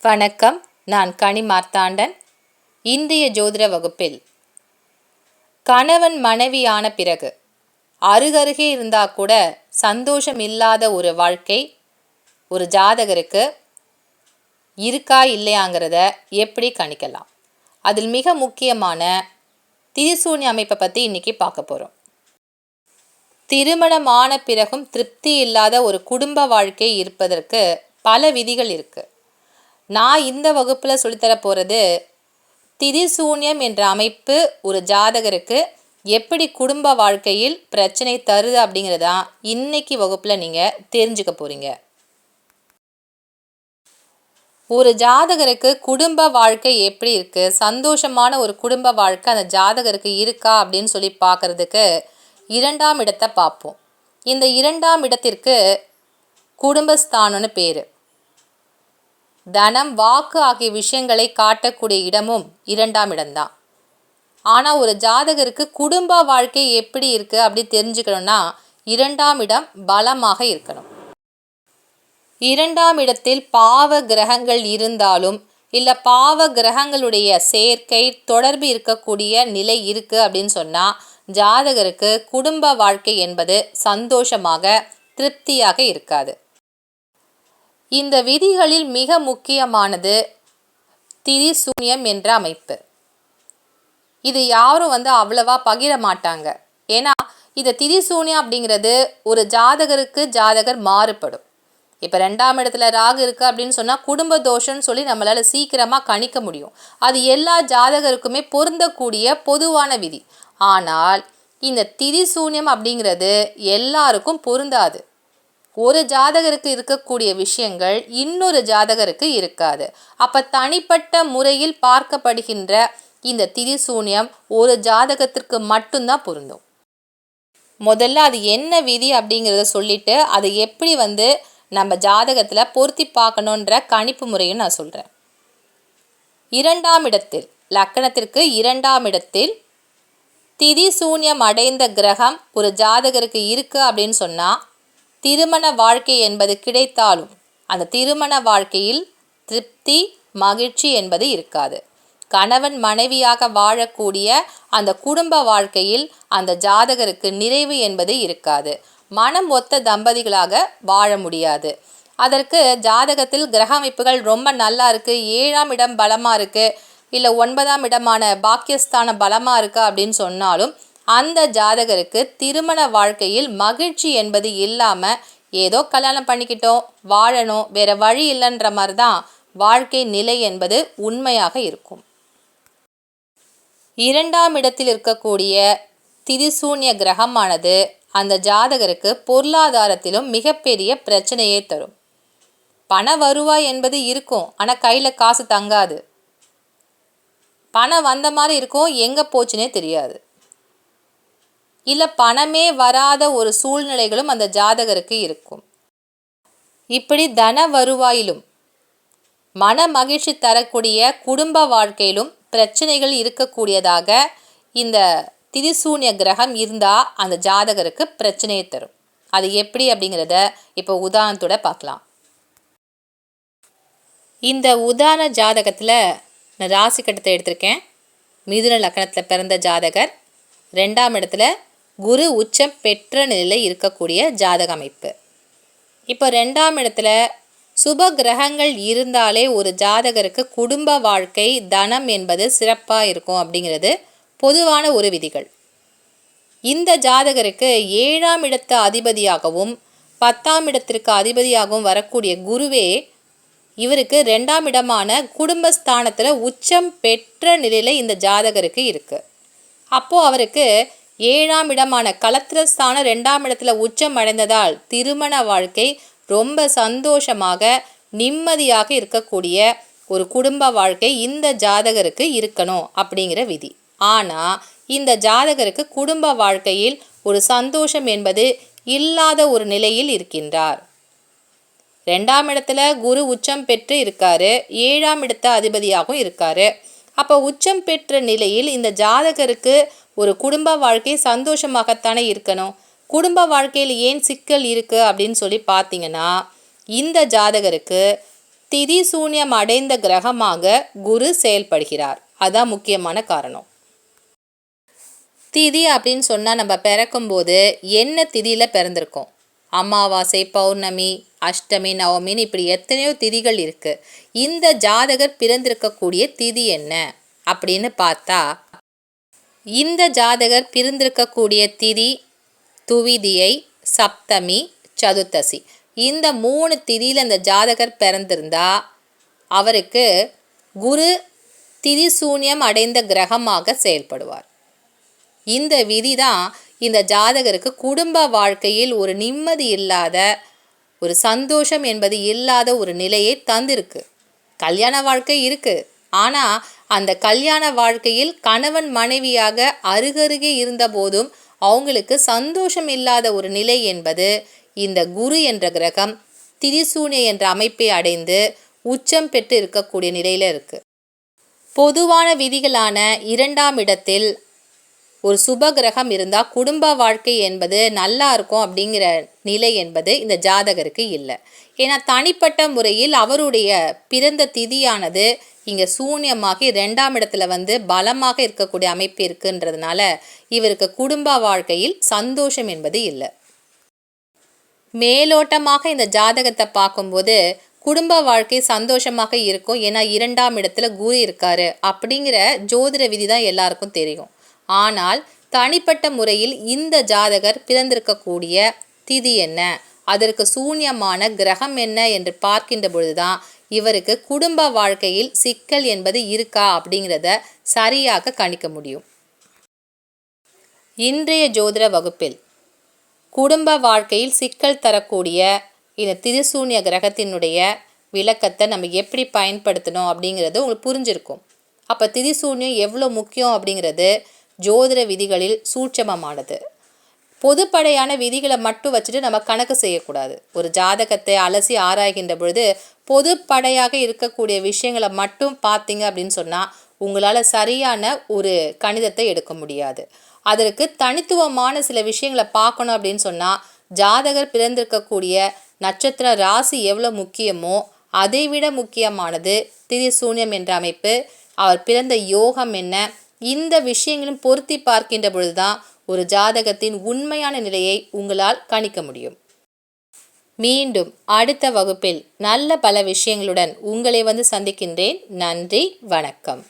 வணக்கம். நான் கனி மார்த்தாண்டன். இந்திய ஜோதிட வகுப்பில் கணவன் மனைவியான பிறகு அருகருகே இருந்தால் கூட சந்தோஷம் இல்லாத ஒரு வாழ்க்கை ஒரு ஜாதகருக்கு இருக்கா இல்லையாங்கிறத எப்படி கணிக்கலாம்? அதில் மிக முக்கியமான திரிசூன்ய அமைப்பை பற்றி இன்றைக்கி பார்க்க போகிறோம். திருமணமான பிறகும் திருப்தி இல்லாத ஒரு குடும்ப வாழ்க்கை இருப்பதற்கு பல விதிகள் இருக்குது. நான் இந்த வகுப்பில் சொல்லித்தர போகிறது திரிசூன்யம் என்ற அமைப்பு ஒரு ஜாதகருக்கு எப்படி குடும்ப வாழ்க்கையில் பிரச்சனை தருது அப்படிங்கிறதான் இன்னைக்கு வகுப்பில் நீங்கள் தெரிஞ்சுக்க போகிறீங்க. ஒரு ஜாதகருக்கு குடும்ப வாழ்க்கை எப்படி இருக்குது, சந்தோஷமான ஒரு குடும்ப வாழ்க்கை அந்த ஜாதகருக்கு இருக்கா அப்படின்னு சொல்லி பார்க்குறதுக்கு 2ஆம் இடத்தை பார்ப்போம். இந்த 2ஆம் இடத்திற்கு குடும்பஸ்தானம்னு பேர். தனம், வாக்கு ஆகிய விஷயங்களை காட்டக்கூடிய இடமும் 2ஆம் இடம்தான். ஆனால் ஒரு ஜாதகருக்கு குடும்ப வாழ்க்கை எப்படி இருக்குது அப்படி தெரிஞ்சுக்கணும்னா 2ஆம் இடம் பலமாக இருக்கணும். 2ஆம் இடத்தில் பாவ கிரகங்கள் இருந்தாலும் இல்லை பாவ கிரகங்களுடைய சேர்க்கை தொடர்பு இருக்கக்கூடிய நிலை இருக்குது அப்படின்னு சொன்னால் ஜாதகருக்கு குடும்ப வாழ்க்கை என்பது சந்தோஷமாக திருப்தியாக இருக்காது. இந்த விதிகளில் மிக முக்கியமானது திரிசூன்யம் என்ற அமைப்பு. இது யாரும் அவ்வளவா பகிர மாட்டாங்க. ஏன்னா இந்த திரிசூன்யம் அப்படிங்கிறது ஒரு ஜாதகருக்கு ஜாதகர் மாறுபடும். இப்போ 2ஆம் இடத்துல ராகு இருக்குது அப்படின்னு சொன்னால் குடும்ப தோஷம்னு சொல்லி நம்மளால் சீக்கிரமாக கணிக்க முடியும். அது எல்லா ஜாதகருக்குமே பொருந்தக்கூடிய பொதுவான விதி. ஆனால் இந்த திரிசூன்யம் அப்படிங்கிறது எல்லாருக்கும் பொருந்தாது. ஒரு ஜாதகருக்கு இருக்கக்கூடிய விஷயங்கள் இன்னொரு ஜாதகருக்கு இருக்காது. அப்போ தனிப்பட்ட முறையில் பார்க்கப்படுகின்ற இந்த திரிசூன்யம் ஒரு ஜாதகத்திற்கு மட்டும்தான் பொருந்தும். முதல்ல அது என்ன விதி அப்படிங்கிறத சொல்லிட்டு அதை எப்படி நம்ம ஜாதகத்தில் பொருத்தி பார்க்கணுன்ற கணிப்பு முறையும் நான் சொல்கிறேன். 2ஆம் இடத்தில் லக்கணத்திற்கு 2ஆம் இடத்தில் திரிசூன்யம் அடைந்த கிரகம் ஒரு ஜாதகருக்கு இருக்குது அப்படின்னு சொன்னால் திருமண வாழ்க்கை என்பது கிடைத்தாலும் அந்த திருமண வாழ்க்கையில் திருப்தி மகிழ்ச்சி என்பது இருக்காது. கணவன் மனைவியாக வாழக்கூடிய அந்த குடும்ப வாழ்க்கையில் அந்த ஜாதகருக்கு நிறைவு என்பது இருக்காது. மனம் ஒத்த தம்பதிகளாக வாழ முடியாது. அதற்கு ஜாதகத்தில் கிரக அமைப்புகள் ரொம்ப நல்லா இருக்குது, 7ஆம் இடம் பலமாக இருக்குது, இல்லை 9ஆம் இடமான பாக்கியஸ்தானம் பலமாக இருக்குது அப்படின்னு சொன்னாலும் அந்த ஜாதகருக்கு திருமண வாழ்க்கையில் மகிழ்ச்சி என்பது இல்லாமல் ஏதோ கல்யாணம் பண்ணிக்கிட்டோம் வாழணும் வேற வழி இல்லைன்ற மாதிரி தான் வாழ்க்கை நிலை என்பது உண்மையாக இருக்கும். 2ஆம் இடத்தில் இருக்கக்கூடிய திரிசூன்ய கிரகமானது அந்த ஜாதகருக்கு பொருளாதாரத்திலும் மிகப்பெரிய பிரச்சனையை தரும். பண வருவாய் என்பது இருக்கும், ஆனால் கையில் காசு தங்காது. பணம் வந்த மாதிரி இருக்கும், எங்கே போச்சுன்னே தெரியாது. இல்லை பணமே வராத ஒரு சூழ்நிலைகளும் அந்த ஜாதகருக்கு இருக்கும். இப்படி தன வருவாயிலும் மன மகிழ்ச்சி தரக்கூடிய குடும்ப வாழ்க்கையிலும் பிரச்சனைகள் இருக்கக்கூடியதாக இந்த திரிசூன்ய கிரகம் இருந்தால் அந்த ஜாதகருக்கு பிரச்சனையை தரும். அது எப்படி அப்படிங்கிறத இப்போ உதாரணத்தோட பார்க்கலாம். இந்த உதாரண ஜாதகத்தில் நான் ராசி கட்டத்தை எடுத்திருக்கேன். மிதுன லக்கணத்தில் பிறந்த ஜாதகர், 2ஆம் இடத்துல குரு உச்சம் பெற்ற நிலையில் இருக்கக்கூடிய ஜாதக அமைப்பு. இப்போ 2ஆம் இடத்துல சுப கிரகங்கள் இருந்தாலே ஒரு ஜாதகருக்கு குடும்ப வாழ்க்கை தனம் என்பது சிறப்பாக இருக்கும் அப்படிங்கிறது பொதுவான ஒரு விதிகள். இந்த ஜாதகருக்கு 7ஆம் இடத்து அதிபதியாகவும் 10ஆம் இடத்திற்கு அதிபதியாகவும் வரக்கூடிய குருவே இவருக்கு 2ஆம் இடமான குடும்பஸ்தானத்தில் உச்சம் பெற்ற நிலையில் இந்த ஜாதகருக்கு இருக்குது. அப்போது அவருக்கு 7ஆம் இடமான கலத்திரஸ்தானம் 2ஆம் இடத்துல உச்சம் அடைந்ததால் திருமண வாழ்க்கை ரொம்ப சந்தோஷமாக நிம்மதியாக இருக்கக்கூடிய ஒரு குடும்ப வாழ்க்கை இந்த ஜாதகருக்கு இருக்கணும் அப்படிங்கிற விதி. ஆனால் இந்த ஜாதகருக்கு குடும்ப வாழ்க்கையில் ஒரு சந்தோஷம் என்பது இல்லாத ஒரு நிலையில் இருக்கின்றார். 2ஆம் இடத்துல குரு உச்சம் பெற்று இருக்காரு, 7ஆம் இடத்த அதிபதியாகவும் இருக்காரு. அப்போ உச்சம் பெற்ற நிலையில் இந்த ஜாதகருக்கு ஒரு குடும்ப வாழ்க்கை சந்தோஷமாகத்தானே இருக்கணும். குடும்ப வாழ்க்கையில் ஏன் சிக்கல் இருக்குது அப்படின்னு சொல்லி பார்த்தீங்கன்னா இந்த ஜாதகருக்கு திதி சூன்யம் அடைந்த கிரகமாக குரு செயல்படுகிறார். அதான் முக்கியமான காரணம். திதி அப்படின்னு சொன்னால் நம்ம பிறக்கும்போது என்ன திதியில் பிறந்திருக்கோம்? அமாவாசை, பௌர்ணமி, அஷ்டமி, நவமின்னு இப்படி எத்தனையோ திதிகள் இருக்குது. இந்த ஜாதகர் பிறந்திருக்கக்கூடிய திதி என்ன அப்படின்னு பார்த்தா, இந்த ஜாதகர் பிறந்திருக்கக்கூடிய திதி துவிதியை, சப்தமி, சதுர்த்தசி. இந்த 3 திதியில் இந்த ஜாதகர் பிறந்திருந்தா அவருக்கு குரு திதி சூன்யம் அடைந்த கிரகமாக செயல்படுவார். இந்த விதி தான் இந்த ஜாதகருக்கு குடும்ப வாழ்க்கையில் ஒரு நிம்மதி இல்லாத, ஒரு சந்தோஷம் என்பது இல்லாத ஒரு நிலையை தந்திருக்கு. கல்யாண வாழ்க்கை இருக்குது, ஆனால் அந்த கல்யாண வாழ்க்கையில் கணவன் மனைவியாக அருகருகே இருந்த போதும் அவங்களுக்கு சந்தோஷம் இல்லாத ஒரு நிலை என்பது இந்த குரு என்ற கிரகம் திரிசூன்ய என்ற அமைப்பை அடைந்து உச்சம் பெற்று இருக்கக்கூடிய நிலையில் இருக்குது. பொதுவான விதிகளான 2ஆம் இடத்தில் ஒரு சுப கிரகம் இருந்தால் குடும்ப வாழ்க்கை என்பது நல்லா இருக்கும் அப்படிங்கிற நிலை என்பது இந்த ஜாதகருக்கு இல்லை. ஏன்னா தனிப்பட்ட முறையில் அவருடைய பிறந்த திதியானது இங்கே சூன்யமாகி 2ஆம் இடத்துல பலமாக இருக்கக்கூடிய அமைப்பு இருக்குன்றதுனால இவருக்கு குடும்ப வாழ்க்கையில் சந்தோஷம் என்பது இல்லை. மேலோட்டமாக இந்த ஜாதகத்தை பார்க்கும்போது குடும்ப வாழ்க்கை சந்தோஷமாக இருக்கும். ஏன்னா 2ஆம் இடத்துல குரு இருக்காரு அப்படிங்கிற ஜோதிட விதி தான் எல்லாருக்கும் தெரியும். ஆனால் தனிப்பட்ட முறையில் இந்த ஜாதகர் பிறந்திருக்கக்கூடிய திதி என்ன, அதற்கு சூன்யமான கிரகம் என்ன என்று பார்க்கின்ற பொழுதுதான் இவருக்கு குடும்ப வாழ்க்கையில் சிக்கல் என்பது இருக்கா அப்படிங்கிறத சரியாக கணிக்க முடியும். இன்றைய ஜோதிட வகுப்பில் குடும்ப வாழ்க்கையில் சிக்கல் தரக்கூடிய இந்த திரிசூன்ய கிரகத்தினுடைய விளக்கத்தை நம்ம எப்படி பயன்படுத்தணும் அப்படிங்கிறது உங்களுக்கு புரிஞ்சிருக்கும். அப்போ திரிசூன்யம் எவ்வளோ முக்கியம் அப்படிங்கிறது ஜோதிட விதிகளில் சூட்சமமானது. பொதுப்படையான விதிகளை மட்டும் வச்சுட்டு நம்ம கணக்கு செய்யக்கூடாது. ஒரு ஜாதகத்தை அலசி ஆராய்கின்ற பொழுது பொதுப்படையாக இருக்கக்கூடிய விஷயங்களை மட்டும் பார்த்தீங்க அப்படின்னு சொன்னால் உங்களால் சரியான ஒரு கணிதத்தை எடுக்க முடியாது. அதற்கு தனித்துவமான சில விஷயங்களை பார்க்கணும் அப்படின்னு சொன்னால் ஜாதகர் பிறந்திருக்கக்கூடிய நட்சத்திர ராசி எவ்வளோ முக்கியமோ அதைவிட முக்கியமானது திரிசூன்யம் என்ற அமைப்பு, அவர் பிறந்த யோகம் என்ன, இந்த விஷயங்களும் பொருத்தி பார்க்கின்ற பொழுதுதான் ஒரு ஜாதகத்தின் உண்மையான நிலையை உங்களால் கணிக்க முடியும். மீண்டும் அடுத்த வகுப்பில் நல்ல பல விஷயங்களுடன் உங்களை சந்திக்கின்றேன். நன்றி, வணக்கம்.